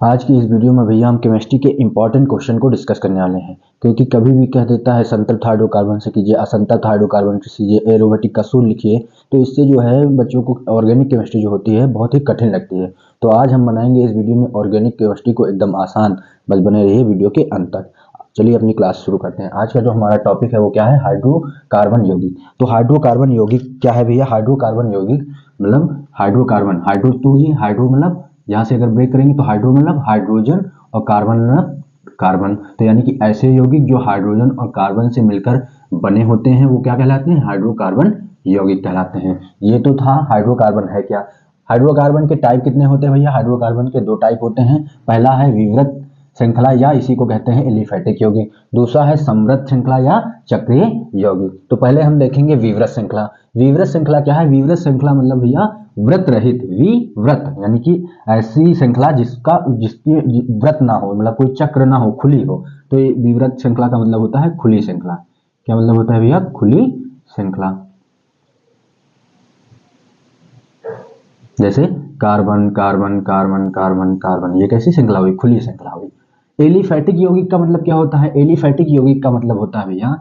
आज की इस वीडियो में भैया हम केमिस्ट्री के इंपॉर्टेंट क्वेश्चन को डिस्कस करने वाले हैं, क्योंकि कभी भी कह देता है संतृप्त हाइड्रोकार्बन से कीजिए, असंतृप्त हाइड्रोकार्बन से कीजिए, एरोमेटिक का सूत्र लिखिए, तो इससे जो है बच्चों को ऑर्गेनिक केमिस्ट्री जो होती है बहुत ही कठिन लगती है। तो आज हम बनाएंगे इस वीडियो में ऑर्गेनिक केमिस्ट्री को एकदम आसान। बस बने रहिए वीडियो के अंत तक। चलिए अपनी क्लास शुरू करते हैं। आज का जो हमारा टॉपिक है वो क्या है? हाइड्रोकार्बन यौगिक। तो हाइड्रोकार्बन यौगिक क्या है भैया? हाइड्रोकार्बन यौगिक मतलब हाइड्रोकार्बन, हाइड्रो टू ही, हाइड्रो मतलब यहाँ से अगर ब्रेक करेंगे तो हाइड्रो मतलब हाइड्रोजन और कार्बन मतलब कार्बन, तो यानी कि ऐसे यौगिक जो हाइड्रोजन और कार्बन से मिलकर बने होते हैं वो क्या कहलाते हैं? हाइड्रोकार्बन यौगिक कहलाते हैं। ये तो था हाइड्रोकार्बन है क्या। हाइड्रोकार्बन के टाइप कितने होते हैं भैया? हाइड्रोकार्बन के दो टाइप होते हैं। पहला है विवृत श्रृंखला या इसी को कहते हैं एलिफेटिक यौगिक, दूसरा है समृद्ध श्रृंखला या चक्रीय यौगिक। तो पहले हम देखेंगे विवृत श्रृंखला। विवृत श्रृंखला क्या है? विवृत श्रृंखला मतलब भैया व्रत रहित, विवृत यानी कि ऐसी श्रृंखला जिसकी व्रत ना हो, मतलब कोई चक्र ना हो, खुली हो। तो ये विवृत श्रृंखला का मतलब होता है खुली श्रृंखला। क्या मतलब होता है भैया? खुली श्रृंखला। जैसे carbon carbon carbon carbon carbon, ये कैसी श्रृंखला हुई? खुली श्रृंखला हुई। एलिफैटिक यौगिक का मतलब क्या होता है? एलिफैटिक यौगिक का मतलब होता है भैया,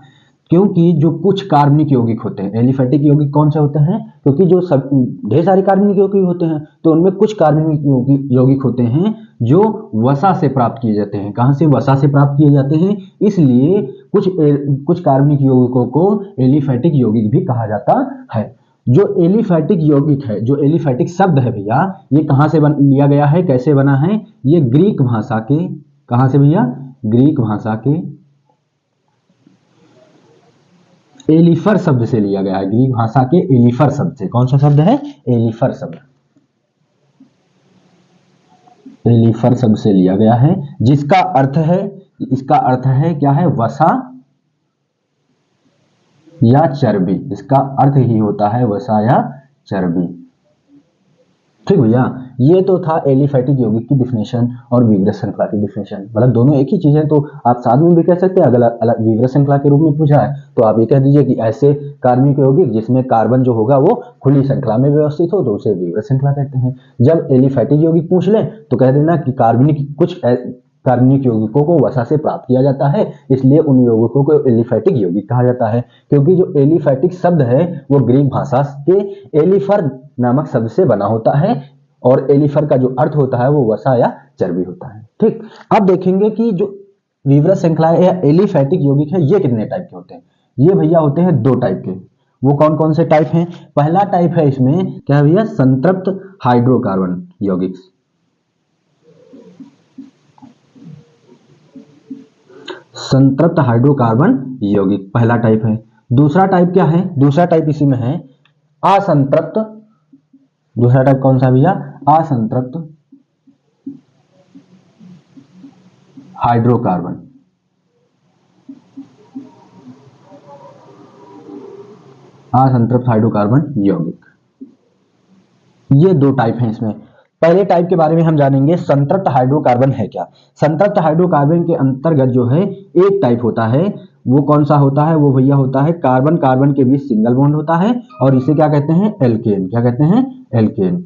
क्योंकि जो कुछ कार्बनिक यौगिक होते हैं, एलिफैटिक यौगिक कौन से होते हैं? क्योंकि जो सब ढेर सारे कार्बनिक यौगिक होते हैं, तो उनमें कुछ कार्बनिक यौगिक होते हैं जो वसा से प्राप्त किए जाते हैं। कहां से? वसा से प्राप्त किए जाते हैं। इसलिए कुछ कार्बनिक यौगिकों को एलिफैटिक यौगिक भी कहा जाता है। जो एलिफैटिक यौगिक है, जो एलिफैटिक शब्द है भैया, ये कहां से लिया गया है, कैसे बना है? ये ग्रीक भाषा के, कहां से भैया? ग्रीक भाषा के एलिफर शब्द से लिया गया है। ग्रीक भाषा के एलिफर शब्द से। कौन सा शब्द है? एलिफर शब्द। एलिफर शब्द से लिया गया है, जिसका अर्थ है, इसका अर्थ है क्या है? वसा या चर्बी। इसका अर्थ ही होता है वसा या चर्बी। ठीक भैया, ये तो था एलिफैटिक यौगिक की डिफिनेशन और विवृत श्रृंखला की डिफिनेशन। मतलब दोनों एक ही चीज है, तो आप साथ में भी कह सकते हैं। अगर अलग विवृत श्रृंखला के रूप में पूछा है तो आप ये कह दीजिए कि ऐसे कार्बनिक यौगिक जिसमें कार्बन जो होगा वो खुली श्रृंखला में व्यवस्थित हो, तो उसे विवृत श्रृंखला कहते हैं। जब एलिफैटिक यौगिक पूछ ले तो कह देना कि कुछ कार्बनिक यौगिकों को वसा से प्राप्त किया जाता है, इसलिए उन यौगिकों को एलिफैटिक यौगिक कहा जाता है। क्योंकि जो एलिफैटिक शब्द है वो ग्रीक भाषा के एलिफर नामक शब्द से बना होता है, और एलिफर का जो अर्थ होता है वो वसा या चर्बी होता है। ठीक, अब देखेंगे कि जो विवृत श्रृंखला या एलिफैटिक यौगिक है ये कितने टाइप के होते हैं। ये भैया होते हैं दो टाइप के। वो कौन कौन से टाइप हैं? पहला टाइप है इसमें क्या है भैया? संतृप्त हाइड्रोकार्बन यौगिक। संतृप्त हाइड्रोकार्बन यौगिक पहला टाइप है। दूसरा टाइप क्या है? दूसरा टाइप इसी में है असंतृप्त। दूसरा टाइप कौन सा भैया? असंतृप्त हाइड्रोकार्बन। असंतृप्त हाइड्रोकार्बन यौगिक, ये दो टाइप हैं इसमें। पहले टाइप के बारे में हम जानेंगे, संतृप्त हाइड्रोकार्बन है क्या। संतृप्त हाइड्रोकार्बन के अंतर्गत जो है एक टाइप होता है, वो कौन सा होता है? वो भैया होता है कार्बन कार्बन के बीच सिंगल बॉन्ड होता है, और इसे क्या कहते हैं? एल्केन। क्या कहते हैं? एल्केन।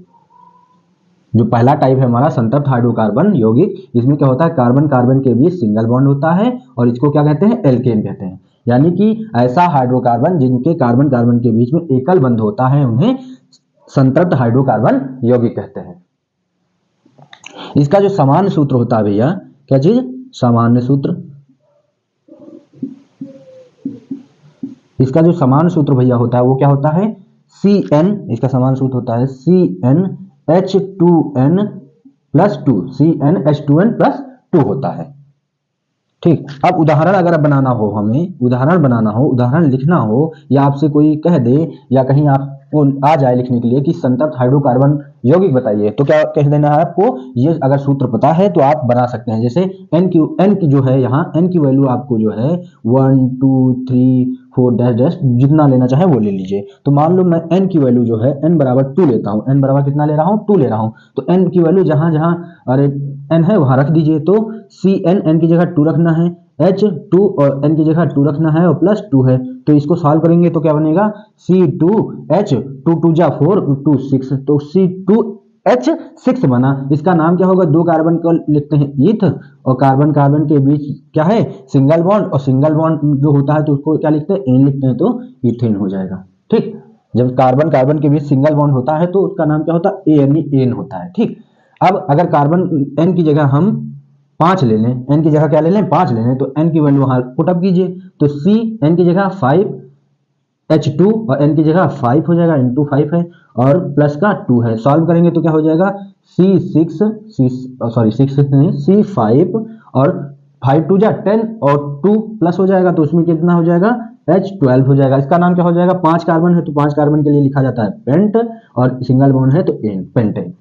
जो पहला टाइप है हमारा संतृप्त हाइड्रोकार्बन यौगिक, इसमें क्या होता है? कार्बन कार्बन के बीच सिंगल बॉन्ड होता है, और इसको क्या कहते हैं? एल्केन कहते हैं। यानी कि ऐसा हाइड्रोकार्बन जिनके कार्बन कार्बन के बीच में एकल बंध होता है उन्हें संतृप्त हाइड्रोकार्बन यौगिक कहते हैं। इसका जो सामान्य सूत्र होता है भैया, क्या चीज? सामान्य सूत्र। इसका जो सामान्य सूत्र भैया होता है वो क्या होता है? CN। इसका सामान्य सूत्र होता है CnH2n प्लस 2। CnH2n प्लस 2 होता है। ठीक, अब उदाहरण अगर बनाना हो, हमें उदाहरण बनाना हो, उदाहरण लिखना हो, या आपसे कोई कह दे या कहीं आपको आ जाए लिखने के लिए कि संतृप्त हाइड्रोकार्बन यौगिक बताइए, तो क्या कह देना है आपको? ये अगर सूत्र पता है तो आप बना सकते हैं। जैसे n की जो है, यहाँ n की वैल्यू आपको जो है 1 2 3 4 डैश डैश जितना लेना चाहे वो ले लीजिए। तो मान लो मैं n की वैल्यू जो है n बराबर 2 लेता हूँ। n बराबर कितना ले रहा हूँ? 2 ले रहा हूँ। तो n की वैल्यू जहां जहां अरे n है वहां रख दीजिए। तो CN n की जगह 2 रखना है, H2 और n की जगह 2 रखना है, और प्लस 2 है। तो इसको सॉल्व करेंगे तो क्या बनेगा? C2H 2 2 जा 4 2 6। तो C2 H6 बना। इसका नाम क्या होगा? दो कार्बन को लिखते हैं ईथ, और कार्बन कार्बन के बीच क्या है? सिंगल बॉन्ड, और सिंगल बॉन्ड जो होता है तो उसको क्या लिखते हैं? एन लिखते हैं, तो इथेन हो जाएगा। ठीक, जब कार्बन कार्बन के बीच सिंगल बॉन्ड होता है तो उसका नाम क्या होता है? एन होता है। ठीक, अब अगर कार्बन एन की जगह हम 5 ले लें, एन की जगह क्या ले लें? 5 ले लें, तो एन की वैल्यू वहां पुटअप कीजिए, तो सी एन की जगह 5, H2 और n की जगह 5 हो जाएगा, इंटू 5 है और प्लस का 2 है। सॉल्व करेंगे तो क्या हो जाएगा? C6 6 नहीं, C5 और 5 2 जा 10 और 2 प्लस हो जाएगा, तो उसमें कितना हो जाएगा? H12 हो जाएगा। इसका नाम क्या हो जाएगा? 5 कार्बन है तो 5 कार्बन के लिए लिखा जाता है पेंट, और सिंगल बॉन्ड है तो एन, पेंटेन।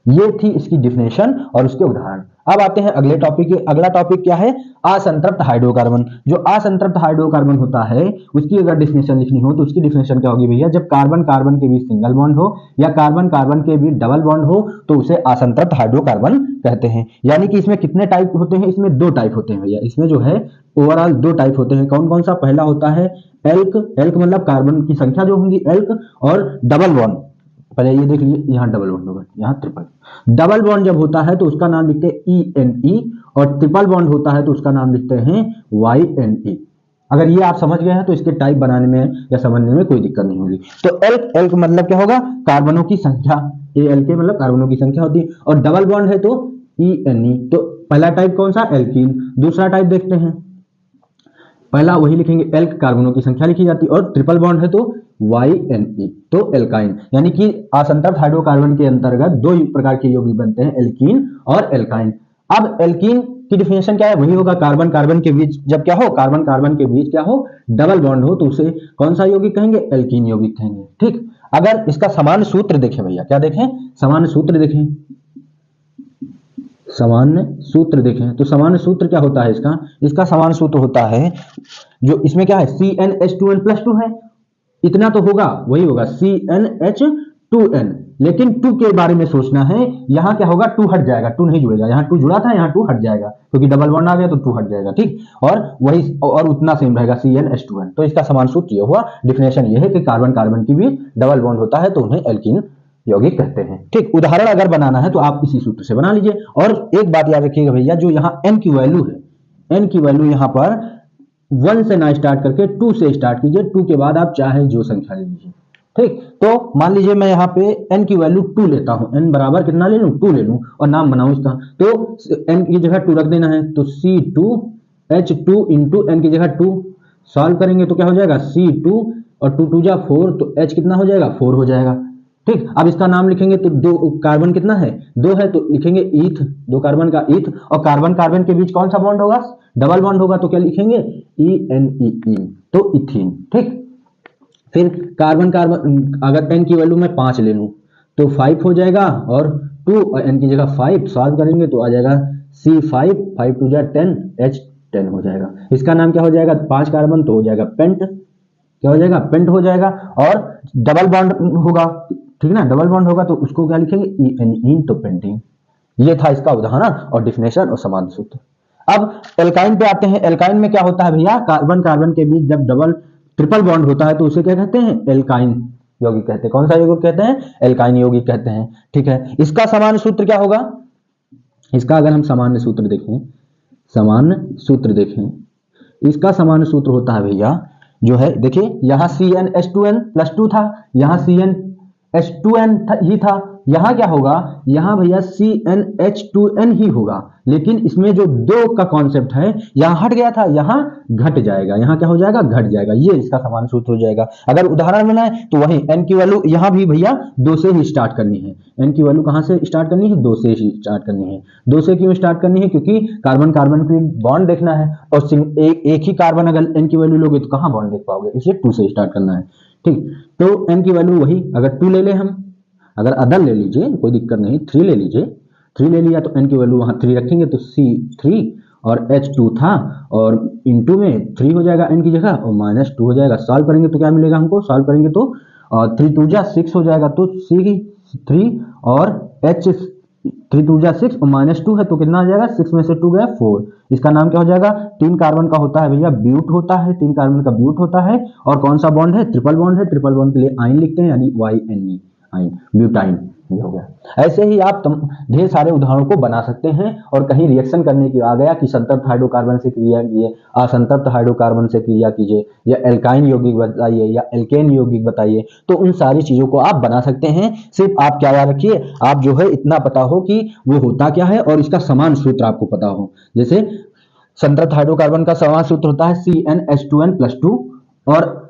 ये थी इसकी डिफिनेशन और उसके उदाहरण। अब आते हैं अगले टॉपिक के। अगला टॉपिक क्या है? असंतृप्त हाइड्रोकार्बन। जो असंतृप्त हाइड्रोकार्बन होता है उसकी अगर डिफिनेशन लिखनी हो तो उसकी डिफिनेशन क्या होगी भैया? जब कार्बन कार्बन के बीच सिंगल बॉन्ड हो या कार्बन कार्बन के बीच डबल बॉन्ड हो तो उसे असंतृप्त हाइड्रोकार्बन कहते हैं। यानी कि इसमें कितने टाइप होते हैं? इसमें 2 टाइप होते हैं भैया। इसमें जो है ओवरऑल 2 टाइप होते हैं। कौन कौन सा? पहला होता है एल्क। एल्क मतलब कार्बन की संख्या जो होंगी एल्क, और डबल बॉन्ड। पहले ये देख लीजिए, यहाँ डबल बॉन्ड होगा, यहाँ ट्रिपल। डबल बॉन्ड जब होता है तो उसका नाम लिखते हैं ENE, और ट्रिपल बॉन्ड होता है तो उसका नाम लिखते हैं YNE। अगर ये आप समझ गए हैं तो इसके टाइप बनाने में या समझने में कोई दिक्कत नहीं होगी। तो एल्क, एल्क मतलब क्या होगा? कार्बनों की संख्या, ALK मतलब कार्बनों की संख्या होती है, और डबल बॉन्ड है तो ENE। तो पहला टाइप कौन सा? एल्कीन। दूसरा टाइप देखते हैं, पहला वही लिखेंगे एल्क, कार्बनों की संख्या लिखी जाती है, और ट्रिपल बॉन्ड है तो YNE, तो एल्काइन। यानी कि असंतृप्त हाइड्रोकार्बन के अंतर्गत 2 प्रकार के यौगिक बनते हैं, एल्कीन और एल्काइन। अब एल्कीन की डिफिनेशन क्या है? वही होगा कार्बन कार्बन के बीच जब क्या हो? कार्बन कार्बन के बीच क्या हो? डबल बॉन्ड हो, तो उसे कौन सा यौगिक कहेंगे? एल्कीन यौगिक कहेंगे। ठीक, अगर इसका सामान्य सूत्र देखें भैया, क्या देखें? सामान्य सूत्र देखें, सामान्य सूत्र देखें तो सामान्य सूत्र क्या होता है इसका? इसका सामान्य सूत्र होता है, जो इसमें क्या है? CnH2n+2 है, इतना तो होगा, वही होगा CnH2n। लेकिन 2 के बारे में सोचना है, यहां क्या होगा? 2 हट जाएगा, 2 नहीं जुड़ेगा। यहां 2 जुड़ा था, यहां 2 हट जाएगा, क्योंकि डबल बॉन्ड आ गया तो 2 हट जाएगा। ठीक, और वही और उतना सेम रहेगा CnH2n। तो इसका समान सूत्र ये हुआ। डिफिनेशन ये है कि कार्बन कार्बन की भी डबल बॉन्ड होता है तो उन्हें एल्कीन यौगिक कहते हैं। ठीक, उदाहरण अगर बनाना है तो आप इसी सूत्र से बना लीजिए। और एक बात याद रखिएगा भैया, जो यहाँ n की वैल्यू है, n की वैल्यू यहाँ पर 1 से ना स्टार्ट करके 2 से स्टार्ट कीजिए। 2 के बाद आप चाहे जो संख्या ले लीजिए। ठीक, तो मान लीजिए मैं यहाँ पे n की वैल्यू 2 लेता हूँ, n बराबर कितना ले लूँ? 2 ले लूँ, और नाम बनाऊं इसका, तो n की जगह 2 रख देना है, तो C2H2 इंटू n की जगह 2। सॉल्व करेंगे तो क्या हो जाएगा? C2 और 2 2 जा 4, तो H कितना हो जाएगा? 4 हो जाएगा। ठीक, अब इसका नाम लिखेंगे तो 2 कार्बन कितना है? 2 है, तो लिखेंगे ईथ, 2 कार्बन का ईथ, और कार्बन कार्बन के बीच कौन सा बॉन्ड होगा? डबल बॉन्ड होगा, तो क्या लिखेंगे? ENE, तो इथीन। ठीक, फिर कार्बन कार्बन अगर n की वैल्यू मैं 5 ले लूं तो 5 हो जाएगा, और 2 और n की जगह 5 सॉल्व करेंगे तो आ जाएगा C5, 5 2 जा 10, H10 हो जाएगा। इसका नाम क्या हो जाएगा? 5 कार्बन तो हो जाएगा पेंट। क्या हो जाएगा? पेंट हो जाएगा। और डबल बॉन्ड होगा, ठीक ना? डबल बॉन्ड होगा तो उसको क्या लिखेंगे? ENE, तो पेंटीन। ये था इसका उदाहरण और डिफिनेशन और समान सूत्र। अब एल्काइन पे आते हैं। एल्काइन में क्या होता है भैया? कार्बन कार्बन के बीच जब डबल ट्रिपल बॉन्ड होता है तो उसे क्या कहते हैं? एल्काइन यौगिक कहते हैं। कौन सा यौगिक कहते हैं? एल्काइन यौगिक कहते हैं। ठीक है, इसका सामान्य सूत्र क्या होगा? इसका अगर हम सामान्य सूत्र देखें, सामान्य सूत्र देखें, इसका सामान्य सूत्र होता है भैया, जो है देखिए, यहाँ CnH2n+2 था, यहाँ CnH2n ही था, यहाँ क्या होगा? यहाँ भैया CnH2n ही होगा, लेकिन इसमें जो 2 का कॉन्सेप्ट है यहाँ हट गया था, यहाँ घट जाएगा। यहाँ क्या हो जाएगा? घट जाएगा। ये इसका समान सूत्र हो जाएगा। अगर उदाहरण में है तो वही n की वैल्यू यहाँ भी भैया 2 से ही स्टार्ट करनी है। n की वैल्यू कहाँ से स्टार्ट करनी है? 2 से ही स्टार्ट करनी है। 2 से क्यों स्टार्ट करनी है? क्योंकि कार्बन कार्बन की बॉन्ड देखना है, और एक ही कार्बन अगर n की वैल्यू लोगे तो कहाँ बॉन्ड देख पाओगे, इसलिए 2 से स्टार्ट करना है। ठीक, तो n की वैल्यू वही, अगर 2 ले लें हम, अगर अदर ले लीजिए कोई दिक्कत नहीं, 3 ले लीजिए, 3 ले लिया तो n की वैल्यू वहाँ 3 रखेंगे तो C3 और H2 था, और इंटू में 3 हो जाएगा n की जगह, और -2 हो जाएगा। सॉल्व करेंगे तो क्या मिलेगा हमको? सॉल्व करेंगे तो 3 2 जा 6 हो जाएगा, तो C3 और H 3 2 जा 6 और -2 है तो कितना आ जाएगा? 6 में से 2 गया 4। इसका नाम क्या हो जाएगा? 3 कार्बन का होता है भैया ब्यूट होता है, 3 कार्बन का ब्यूट होता है। और कौन सा बॉन्ड है? ट्रिपल बॉन्ड है। ट्रिपल बॉन्ड के लिए आइन लिखते हैं, यानी YNE, आइन, ब्यूटाइन। ये हो गया। ऐसे ही आप ढेर सारे उदाहरणों को बना सकते हैं और कहीं रिएक्शन करने की आ गया कि संतृप्त हाइड्रोकार्बन से क्रिया कीजिए, असंतृप्त हाइड्रोकार्बन से क्रिया कीजिए, या एल्काइन यौगिक बताइए या एल्केन यौगिक बताइए, तो उन सारी चीजों को आप बना सकते हैं। सिर्फ आप क्या याद रखिए, आप जो है इतना पता हो कि वो होता क्या है और इसका समान सूत्र आपको पता हो। जैसे संतृप्त हाइड्रोकार्बन का समान सूत्र होता है CnH2n+2, और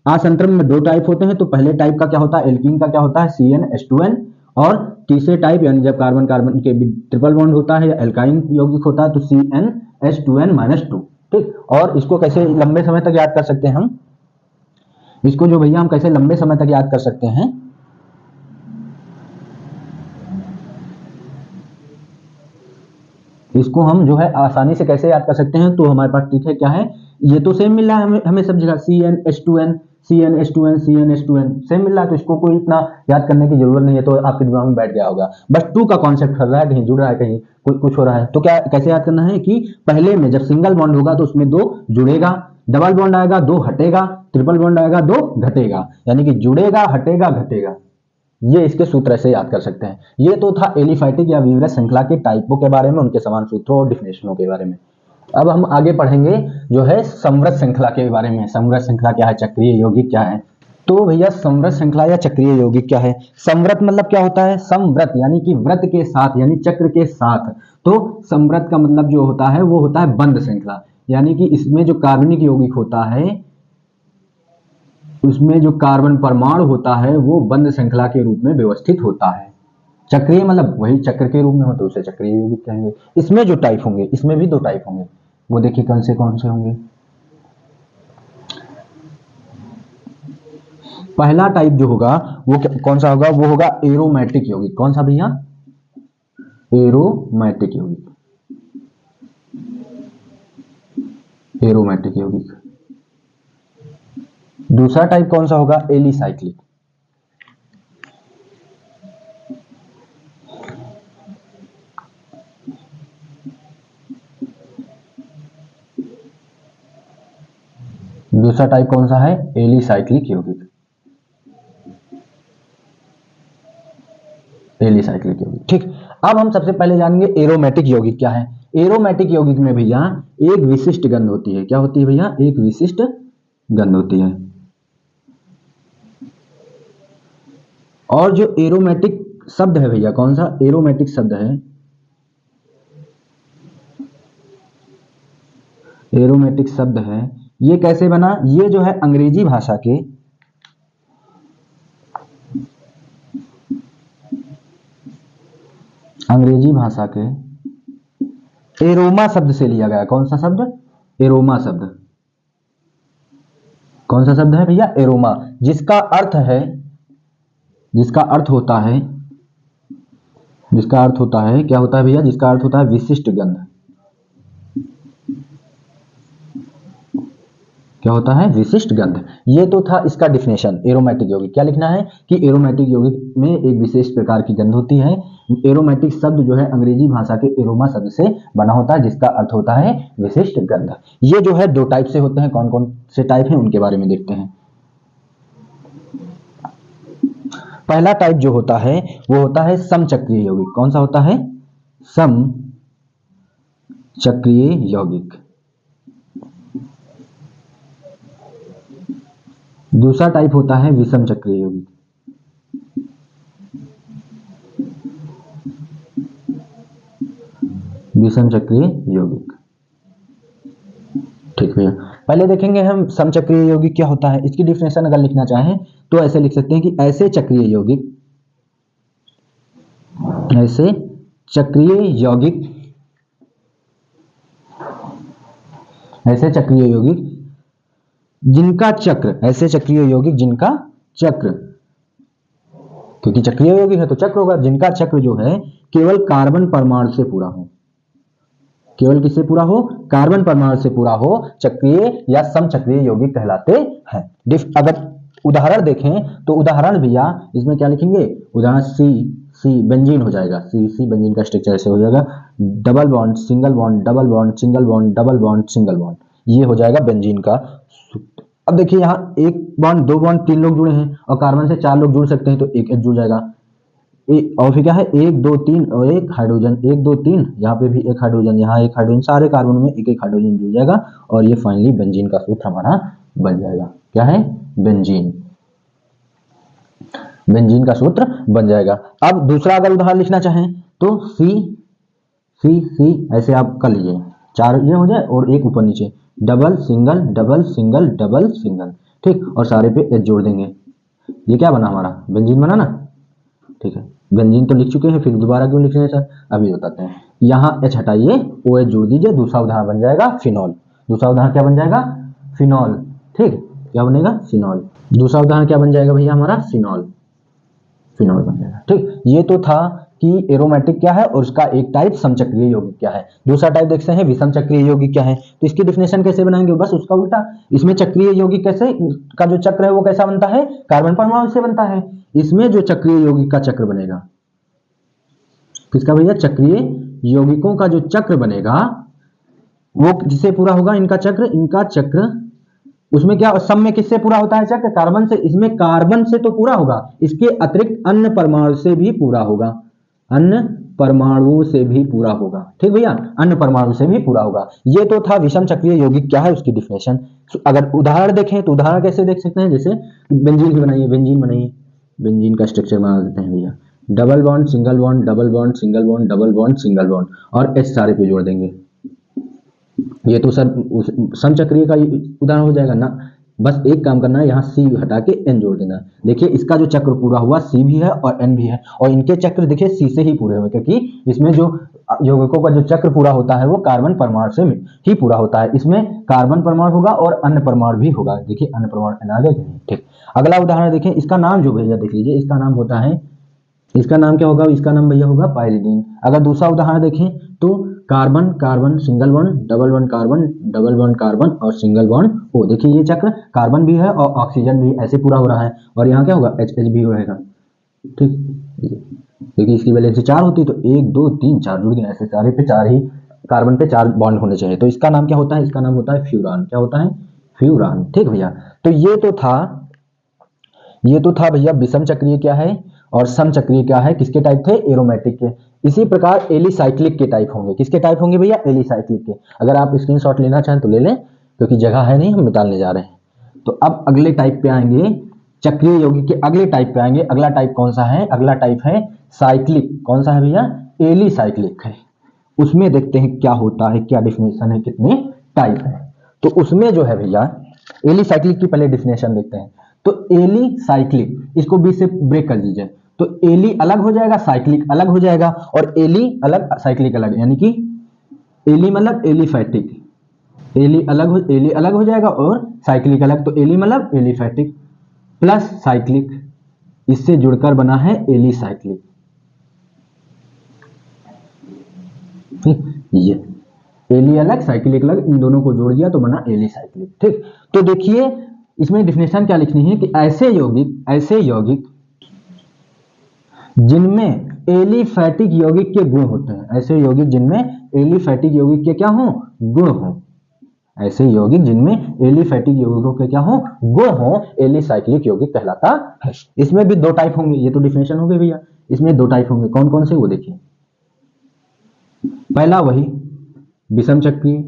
असंतृप्त में दो टाइप होते हैं। तो पहले टाइप का क्या होता है, एल्कीन का क्या होता है CnH2n, और तीसरे टाइप यानी जब कार्बन कार्बन के ट्रिपल बॉन्ड होता है या एल्काइन यौगिक होता है तो CnH2n-2। ठीक, और इसको कैसे लंबे समय तक याद कर सकते हैं हम, इसको जो भैया हम कैसे लंबे समय तक याद कर सकते हैं, इसको हम जो है आसानी से कैसे याद कर सकते हैं। तो हमारे पास ट्रिक है, क्या है, ये तो सेम मिल रहा है हमें सब जगह, CnH2n CnH2n CnH2n सेम मिल रहा है, तो इसको कोई इतना याद करने की जरूरत नहीं है, तो आपके दिमाग में बैठ गया होगा। बस 2 का कॉन्सेप्ट कर रहा है, कहीं जुड़ रहा है, कहीं कुछ हो रहा है। तो क्या कैसे याद करना है कि पहले में जब सिंगल बॉन्ड होगा तो उसमें 2 जुड़ेगा, डबल बॉन्ड आएगा 2 हटेगा, ट्रिपल बॉन्ड आएगा 2 घटेगा, यानी कि जुड़ेगा हटेगा घटेगा। ये इसके सूत्र से याद कर सकते हैं। ये तो था एलिफैटिक या वीवरेज श्रृंखला के टाइपों के बारे में, उनके समान सूत्रों और डिफिनेशनों के बारे में। अब हम आगे पढ़ेंगे जो है समव्रत श्रृंखला के बारे में। समव्रत श्रृंखला क्या है, चक्रीय यौगिक क्या है। तो भैया समव्रत श्रृंखला या चक्रीय यौगिक क्या है। समव्रत मतलब क्या होता है, समव्रत यानी कि व्रत के साथ यानी चक्र के साथ। तो समव्रत का मतलब जो होता है वो होता है बंद श्रृंखला, यानी कि इसमें जो कार्बनिक यौगिक होता है उसमें जो कार्बन परमाणु होता है वो बंद श्रृंखला के रूप में व्यवस्थित होता है। चक्रीय मतलब वही चक्र के रूप में हो तो उसे चक्रीय यौगिक कहेंगे। इसमें जो टाइप होंगे, इसमें भी 2 टाइप होंगे, वो देखिए कौन से होंगे। पहला टाइप जो होगा वो कौन सा होगा, वो होगा एरोमेटिक यौगिक। कौन सा भैया, एरोमेटिक यौगिक, एरोमेटिक यौगिक। दूसरा टाइप कौन सा होगा, एलिसाइक्लिक। दूसरा टाइप कौन सा है, एलिसाइक्लिक यौगिक, एलिसाइक्लिक यौगिक। ठीक, अब हम सबसे पहले जानेंगे एरोमेटिक यौगिक क्या है। एरोमेटिक यौगिक में भैया एक विशिष्ट गंध होती है। क्या होती है भैया, एक विशिष्ट गंध होती है। और जो एरोमेटिक शब्द है भैया, कौन सा एरोमेटिक शब्द है, एरोमेटिक शब्द है, ये कैसे बना, ये जो है अंग्रेजी भाषा के एरोमा शब्द से लिया गया। कौन सा शब्द, एरोमा शब्द। कौन सा शब्द है भैया, एरोमा, जिसका अर्थ है, जिसका अर्थ होता है क्या होता है भैया, जिसका अर्थ होता है विशिष्ट गंध। क्या होता है, विशिष्ट गंध। ये तो था इसका डिफिनेशन एरोमेटिक यौगिक। क्या लिखना है कि एरोमेटिक यौगिक में एक विशेष प्रकार की गंध होती है। एरोमेटिक शब्द जो है अंग्रेजी भाषा के एरोमा शब्द से बना होता है, जिसका अर्थ होता है विशिष्ट गंध। ये जो है 2 टाइप से होते हैं। कौन कौन से टाइप हैं उनके बारे में देखते हैं। पहला टाइप जो होता है वो होता है समचक्रीय यौगिक। कौन सा होता है, समचक्रीय यौगिक। दूसरा टाइप होता है विषम चक्रीय यौगिक। विषम चक्रीय यौगिक। ठीक भैया, पहले देखेंगे हम समचक्रीय यौगिक क्या होता है। इसकी डिफिनेशन अगर लिखना चाहें तो ऐसे लिख सकते हैं कि ऐसे चक्रीय यौगिक जिनका चक्र, क्योंकि चक्रीय यौगिक है तो चक्र होगा, जिनका चक्र जो है केवल कार्बन परमाणु से पूरा हो। केवल किससे पूरा हो, कार्बन परमाणु से पूरा हो, चक्रीय या समचक्रीय यौगिक कहलाते हैं। अगर उदाहरण देखें तो उदाहरण भैया इसमें क्या लिखेंगे, उदाहरण सी बेंजीन हो जाएगा। सी बेंजीन का स्ट्रक्चर ऐसे हो जाएगा, double bond single bond double bond single bond double bond single bond, ये हो जाएगा बेंजीन का सूत्र। अब देखिए यहाँ 1 बॉन्ड 2 बॉन्ड 3 लोग जुड़े हैं और कार्बन से 4 लोग जुड़ सकते हैं, तो एक H जुड़ जाएगा। और फिर क्या है, 1 2 3 और एक हाइड्रोजन, 1 2 3, यहाँ पे भी एक हाइड्रोजन, यहाँ एक हाइड्रोजन, सारे कार्बन में एक एक हाइड्रोजन जुड़ जाएगा और ये फाइनली बेंजीन का सूत्र हमारा बन जाएगा। क्या है, बेंजीन, बेंजीन का सूत्र बन जाएगा। अब दूसरा अगर उदाहरण लिखना चाहें तो सी सी सी ऐसे आप कर लीजिए, 4 ये हो जाए और एक ऊपर नीचे, double single double single double single, ठीक, और सारे पे एच जोड़ देंगे। ये क्या बना, हमारा बेंजीन बना ना, ठीक है। बेंजीन तो लिख चुके हैं, फिर दोबारा क्यों लिख रहे हैं सर, अभी बताते हैं। यहाँ एच हटाइए, ओ एच जोड़ दीजिए, दूसरा उदाहरण बन जाएगा फिनॉल। दूसरा उदाहरण क्या बन जाएगा, फिनॉल, ठीक, क्या बनेगा, फिनॉल। दूसरा उदाहरण क्या बन जाएगा भैया हमारा, फिनॉल, फिनॉल बन जाएगा, ठीक। ये तो था कि एरोमेटिक क्या है और उसका एक टाइप समचक्रीय यौगिक क्या है। दूसरा टाइप देखते हैं विषम चक्रीय यौगिक क्या है। तो इसकी डिफिनेशन कैसे बनाएंगे, बस उसका उल्टा। इसमें चक्रीय यौगिक कैसे का जो चक्र है वो कैसा बनता है, कार्बन परमाणु से बनता है। इसमें जो चक्रीय यौगिक का चक्र बनेगा, किसका भैया, चक्रीय यौगिकों का जो चक्र बनेगा वो किससे पूरा होगा, इनका चक्र, उसमें क्या, सब में किससे पूरा होता है चक्र, कार्बन से। इसमें कार्बन से तो पूरा होगा, इसके अतिरिक्त अन्य परमाणु से भी पूरा होगा, अन्य परमाणुओं से भी पूरा होगा, ठीक भैया, अन्य परमाणु से भी पूरा होगा। ये तो था विषम चक्रीय यौगिक क्या है उसकी डिफिनेशन। अगर उदाहरण देखें तो उदाहरण कैसे देख सकते हैं, जैसे बेंजीन ही बनाइए, बेंजीन बनाइए, बेंजीन का स्ट्रक्चर बना देते हैं भैया, double bond single bond double bond single bond double bond single bond और एच सारे पे जोड़ देंगे। ये तो सर समचक्रीय का उदाहरण हो जाएगा ना। बस एक काम करना है, यहाँ सी हटा के एन जोड़ देना। देखिए इसका जो चक्र पूरा हुआ सी भी है और एन भी है, और इनके चक्र देखिए सी से ही पूरे हुए, क्योंकि इसमें जो यौगिकों का जो चक्र पूरा होता है वो कार्बन परमाणु से ही पूरा होता है। इसमें कार्बन परमाणु होगा और अन्य परमाणु भी होगा, देखिए अन्य परमाणु एन आ गए, ठीक। अगला उदाहरण देखें, इसका नाम जो भैया देख लीजिए, इसका नाम होता है, इसका नाम क्या होगा, इसका नाम भैया होगा पायरिडीन। अगर दूसरा उदाहरण देखें तो carbon carbon single bond double bond carbon double bond carbon और सिंगल बॉन्ड ओ। देखिए ये चक्र कार्बन भी है और ऑक्सीजन भी ऐसे पूरा हो रहा है, और यहाँ क्या होगा, एच एच भी रहेगा, ठीक। देखिए इसकी वैलेंसी 4 होती तो 1 2 3 4 जुड़ गए, ऐसे सारे पे 4 ही कार्बन पे 4 बॉन्ड होने चाहिए। तो इसका नाम क्या होता है, इसका नाम होता है फ्यूरान। क्या होता है, फ्यूरान, ठीक भैया। तो ये तो था भैया विषम चक्रीय क्या है और समचक्रीय क्या है, किसके टाइप थे, एरोमेटिक के। इसी प्रकार एलिसाइक्लिक के टाइप होंगे, किसके टाइप होंगे भैया, एलिसाइक्लिक के। अगर आप स्क्रीनशॉट लेना चाहें तो ले लें, क्योंकि जगह है नहीं, हम निकालने जा रहे हैं। तो अब अगले टाइप पे आएंगे, चक्रीय यौगिक के अगले टाइप पे आएंगे। अगला टाइप कौन सा है, अगला टाइप है साइक्लिक। कौन सा है भैया, एलिसाइक्लिक है। उसमें देखते हैं क्या होता है, क्या डिफिनेशन है, कितने टाइप है। तो उसमें जो है भैया एलिसाइक्लिक की पहले डिफिनेशन देखते हैं। तो एलिसाइक्लिक, इसको बीच से ब्रेक कर दीजिए, तो एली अलग हो जाएगा, साइक्लिक अलग हो जाएगा, और एली अलग साइक्लिक अलग, यानी कि एली मतलब एलिफैटिक, एली अलग हो जाएगा और साइक्लिक अलग। तो एली मतलब एलिफैटिक प्लस साइक्लिक, इससे जुड़कर बना है एलिसाइक्लिक। ये एली अलग साइक्लिक अलग, इन दोनों को जोड़ दिया तो बना एलिसाइक्लिक, ठीक। तो देखिए इसमें डिफिनेशन क्या लिखनी है कि ऐसे यौगिक जिनमें एलिफैटिक यौगिक के गुण होते हैं, ऐसे यौगिक जिनमें एलिफैटिक यौगिक के क्या हो, गुण हो, ऐसे यौगिक जिनमें एलिफैटिक यौगिकों के क्या हो, गुण हो, एलिसाइक्लिक यौगिक कहलाता है। इसमें भी 2 टाइप होंगे, ये तो डिफिनेशन हो गई भैया। इसमें 2 टाइप होंगे, कौन कौन से वो देखिए। पहला वही विषम चक्रीय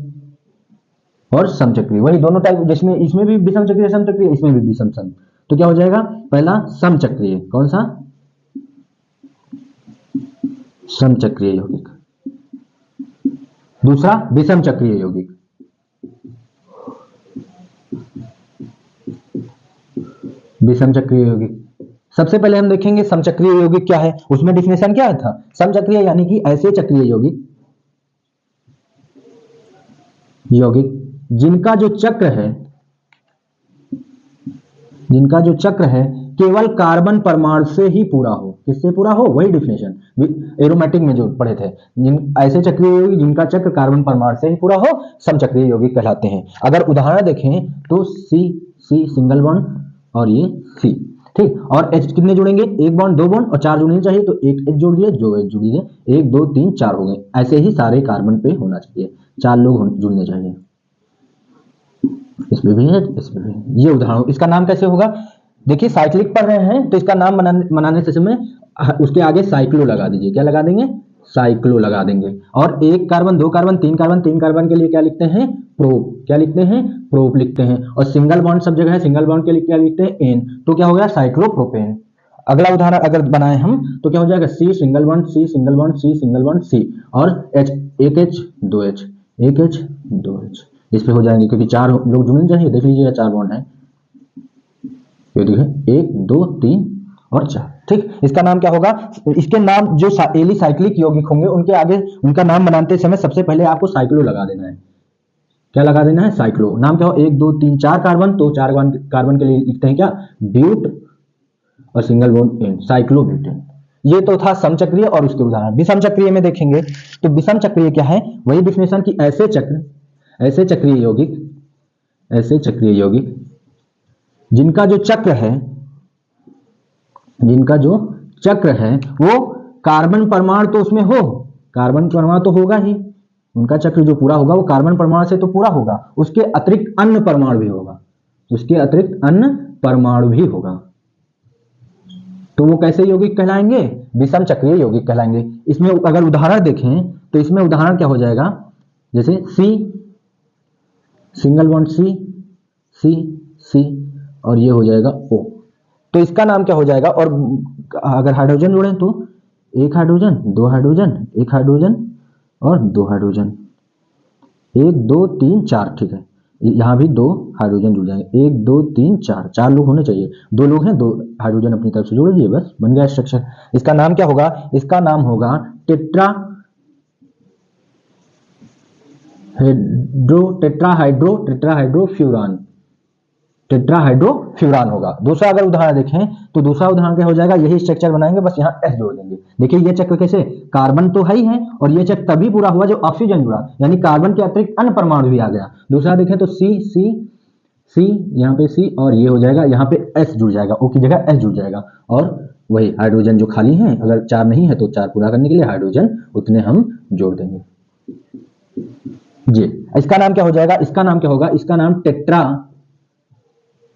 और समचक्रीय, वही दोनों टाइप, जिसमें इसमें भी विषम चक्रीय समचक्रीय, इसमें भी विषम सम। तो क्या हो जाएगा, पहला समचक्रीय, कौन सा, समचक्रीय यौगिक। दूसरा विषम चक्रीय यौगिक, विषम चक्रीय यौगिक। सबसे पहले हम देखेंगे समचक्रीय यौगिक क्या है। उसमें डिफिनेशन क्या था, समचक्रीय यानी कि ऐसे चक्रीय यौगिक जिनका जो चक्र है केवल कार्बन परमाणु से ही पूरा हो। किससे पूरा हो, वही डिफिनेशन एरोमेटिक में जो पढ़े थे। ऐसे चक्रीय यौगिक जिनका चक्र कार्बन परमाणु से ही पूरा हो, समचक्रीय यौगिक कहलाते हैं। अगर उदाहरण देखें तो सी सिंगल बॉन्ड और ये सी, ठीक। और एच कितने जुड़ेंगे, 1 बॉन्ड 2 बॉन्ड और 4 जुड़ने चाहिए, तो एक एच जोड़ दिए, जो एच जुड़ दिए, 1 2 3 4 हो गए। ऐसे ही सारे कार्बन पे होना चाहिए, 4 लोग जुड़ने चाहिए। इसमें भी है, इसमें भी है। ये उदाहरण, इसका नाम कैसे होगा, देखिए साइक्लिक पढ़ रहे हैं तो इसका नाम बनाने से समय उसके आगे साइक्लो लगा दीजिए। क्या लगा देंगे? साइक्लो लगा देंगे। और 1 कार्बन 2 कार्बन 3 कार्बन 3 कार्बन के लिए क्या लिखते हैं? प्रोप। क्या लिखते हैं? प्रोप लिखते हैं। और सिंगल बॉन्ड सब जगह है, सिंगल बॉन्ड के लिए क्या लिखते हैं? एन। तो क्या हो गया? साइक्लोप्रोपेन। अगला उदाहरण अगर बनाए हम तो क्या हो जाएगा? C single bond C single bond C single bond C और H, एक H 2 H, एक H 2 H। इस पे हो जाएंगे क्योंकि 4 लोग जुड़ने चाहिए। देख लीजिएगा 4 बॉन्ड है, ये देखिए 1 2 3 और 4। ठीक, इसका नाम क्या होगा? इसके नाम जो एली साइक्लिक यौगिक होंगे उनके आगे उनका नाम बनाते समय सबसे पहले आपको साइक्लो लगा देना है। क्या लगा देना है? साइक्लो। नाम क्या हो? 1 2 3 4 कार्बन, तो 4 कार्बन के लिए लिखते हैं क्या? ब्यूट और सिंगल बॉन्ड एन, साइक्लोब्यूटेन। ये तो था समचक्रीय और उसके उदाहरण। विषम चक्रीय में देखेंगे तो विषम चक्रीय क्या है? वही डिफिनेशन की ऐसे चक्रीय यौगिक जिनका जो चक्र है वो कार्बन परमाणु तो उसमें हो, कार्बन परमाणु तो होगा ही, उनका चक्र जो पूरा होगा वो कार्बन परमाणु से तो पूरा होगा, उसके अतिरिक्त अन्य परमाणु भी होगा, तो वो कैसे यौगिक कहलाएंगे? विषम चक्रीय यौगिक कहलाएंगे। इसमें अगर उदाहरण देखें तो इसमें उदाहरण क्या हो जाएगा? जैसे सी सिंगल बॉन्ड सी और ये हो जाएगा O, तो इसका नाम क्या हो जाएगा? और अगर हाइड्रोजन जोड़ें तो 1 हाइड्रोजन 2 हाइड्रोजन 1 हाइड्रोजन और 2 हाइड्रोजन, 1 2 3 4। ठीक है, यहाँ भी 2 हाइड्रोजन जुड़ जाएंगे। 1 2 3 4, 4 लोग होने चाहिए, 2 लोग हैं, 2 हाइड्रोजन अपनी तरफ से जोड़ दिए, बस बन गया स्ट्रक्चर। इसका नाम क्या होगा? इसका नाम होगा टेट्राहाइड्रोफ्यूरान होगा। दूसरा अगर उदाहरण देखें तो दूसरा उदाहरण क्या हो जाएगा? यही स्ट्रक्चर बनाएंगे, बस यहाँ S जोड़ देंगे। देखिए ये चक्र कैसे? कार्बन तो है ही है और ये चक्र तभी पूरा हुआ जो ऑक्सीजन जुड़ा, यानी कार्बन के अतिरिक्त अन्य परमाणु भी आ गया। दूसरा देखें तो सी यहाँ पे सी और ये हो जाएगा, यहाँ पे S जुड़ जाएगा, O की जगह S जुड़ जाएगा। और वही हाइड्रोजन जो खाली है, अगर 4 नहीं है तो 4 पूरा करने के लिए हाइड्रोजन उतने हम जोड़ देंगे जी। इसका नाम क्या हो जाएगा? इसका नाम क्या होगा? इसका नाम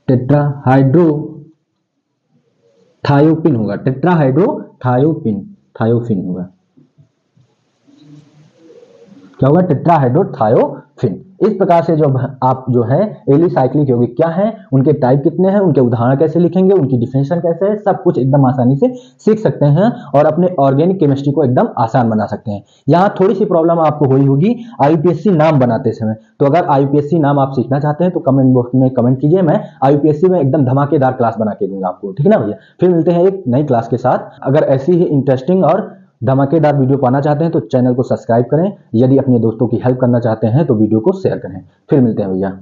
टेट्राहाइड्रोथायोपिन होगा। थायोपिन होगा। क्या होगा? टेट्राहाइड्रोथायोपिन। इस प्रकार से जो आप जो है एली साइक्लिक यौगिक क्या है, उनके टाइप कितने हैं, उनके उदाहरण कैसे लिखेंगे, उनकी डिफिनेशन कैसे है, सब कुछ एकदम आसानी से सीख सकते हैं और अपने ऑर्गेनिक केमिस्ट्री को एकदम आसान बना सकते हैं। यहाँ थोड़ी सी प्रॉब्लम आपको हुई होगी IUPAC नाम बनाते समय, तो अगर IUPAC नाम आप सीखना चाहते हैं तो कमेंट बॉक्स में कमेंट कीजिए, मैं IUPAC में एकदम धमाकेदार क्लास बना के दूंगा आपको। ठीक है ना भैया? फिर मिलते हैं एक नई क्लास के साथ। अगर ऐसी ही इंटरेस्टिंग और धमाकेदार वीडियो पाना चाहते हैं तो चैनल को सब्सक्राइब करें, यदि अपने दोस्तों की हेल्प करना चाहते हैं तो वीडियो को शेयर करें। फिर मिलते हैं भैया।